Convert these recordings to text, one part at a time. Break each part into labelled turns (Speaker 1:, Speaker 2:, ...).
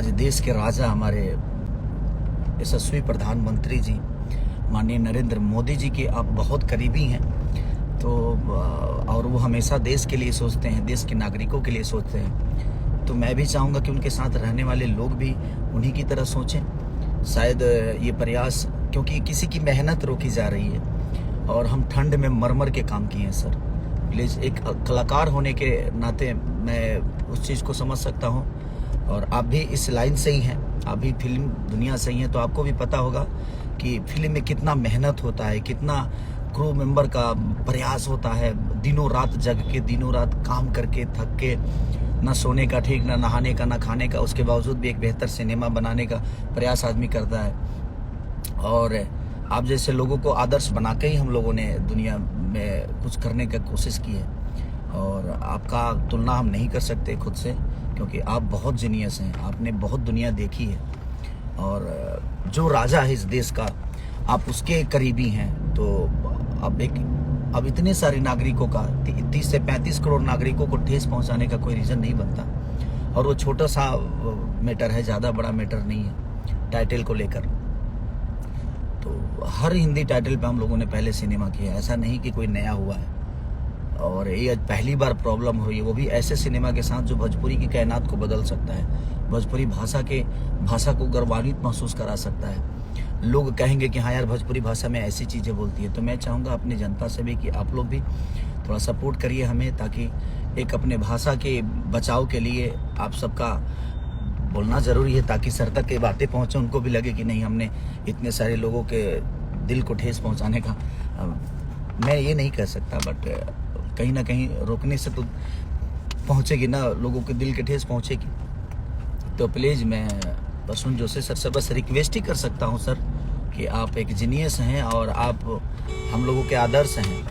Speaker 1: आज देश के राजा हमारे यशस्वी प्रधानमंत्री जी माननीय नरेंद्र मोदी जी के आप बहुत करीबी हैं। तो और वो हमेशा देश के लिए सोचते हैं, देश के नागरिकों के लिए सोचते हैं। तो मैं भी चाहूँगा कि उनके साथ रहने वाले लोग भी उन्हीं की तरह सोचें। शायद ये प्रयास, क्योंकि किसी की मेहनत रोकी जा रही है और हम ठंड में मर के काम किए हैं सर। प्लीज़, एक कलाकार होने के नाते मैं उस चीज़ को समझ सकता हूँ। और आप भी इस लाइन से ही हैं, आप भी फिल्म दुनिया से ही हैं, तो आपको भी पता होगा कि फिल्म में कितना मेहनत होता है, कितना क्रू मेंबर का प्रयास होता है, दिनों रात जग के, दिनों रात काम करके थक के, ना सोने का ठीक, ना नहाने का, ना खाने का, उसके बावजूद भी एक बेहतर सिनेमा बनाने का प्रयास आदमी करता है। और आप जैसे लोगों को आदर्श बना के ही हम लोगों ने दुनिया में कुछ करने की कोशिश की है। और आपका तुलना हम नहीं कर सकते खुद से, क्योंकि आप बहुत जीनियस हैं, आपने बहुत दुनिया देखी है। और जो राजा है इस देश का, आप उसके करीबी हैं। तो अब इतने सारे नागरिकों का, 30 से 35 करोड़ नागरिकों को ठेस पहुंचाने का कोई रीज़न नहीं बनता। और वो छोटा सा मैटर है, ज़्यादा बड़ा मैटर नहीं है टाइटल को लेकर। तो हर हिंदी टाइटल पे हम लोगों ने पहले सिनेमा किया है, ऐसा नहीं कि कोई नया हुआ है। और ये आज पहली बार प्रॉब्लम हो रही है, वो भी ऐसे सिनेमा के साथ जो भोजपुरी की कायनात को बदल सकता है, भोजपुरी भाषा को गौरवान्वित महसूस करा सकता है। लोग कहेंगे कि हाँ यार, भोजपुरी भाषा में ऐसी चीज़ें बोलती है। तो मैं चाहूँगा अपनी जनता से भी कि आप लोग भी थोड़ा सपोर्ट करिए हमें, ताकि एक अपने भाषा के बचाव के लिए आप सबका बोलना ज़रूरी है, ताकि सर तक ये बातें पहुँचे, उनको भी लगे कि नहीं, हमने इतने सारे लोगों के दिल को ठेस पहुँचाने का, मैं ये नहीं कह सकता, बट कहीं ना कहीं रोकने से तो पहुँचेगी ना, लोगों के दिल के ठेस पहुँचेगी। तो प्लीज़, मैं प्रसून जोशी सर से बस रिक्वेस्ट ही कर सकता हूँ सर कि आप एक जीनियस हैं और आप हम लोगों के आदर्श हैं।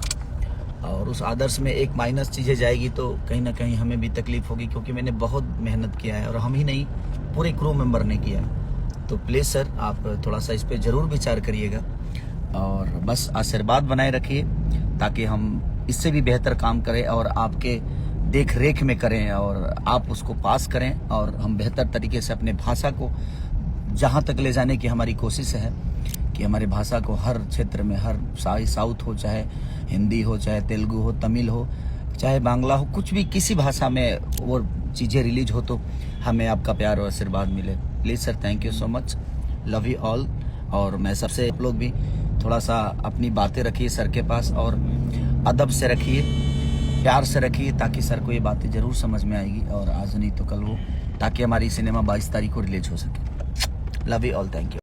Speaker 1: और उस आदर्श में एक माइनस चीज़ें जाएगी तो कहीं ना कहीं हमें भी तकलीफ होगी, क्योंकि मैंने बहुत मेहनत किया है, और हम ही नहीं, पूरे क्रू मेंबर ने किया है। तो प्लीज़ सर, आप थोड़ा सा इस पर ज़रूर विचार करिएगा और बस आशीर्वाद बनाए रखिए, ताकि हम इससे भी बेहतर काम करें और आपके देख रेख में करें, और आप उसको पास करें, और हम बेहतर तरीके से अपने भाषा को जहाँ तक ले जाने की हमारी कोशिश है कि हमारे भाषा को हर क्षेत्र में, हर साउथ हो, चाहे हिंदी हो, चाहे तेलुगु हो, तमिल हो, चाहे बांग्ला हो, कुछ भी किसी भाषा में वो चीज़ें रिलीज हो, तो हमें आपका प्यार और आशीर्वाद मिले। Please sir, thank you so much, love you all. और मैं सबसे, आप लोग भी थोड़ा सा अपनी बातें रखिए सर के पास, और अदब से रखिए, प्यार से रखिए, ताकि सर को ये बातें ज़रूर समझ में आएगी, और आज नहीं तो कल वो, ताकि हमारी सिनेमा 22 तारीख को रिलीज हो सके। Love you all, thank you.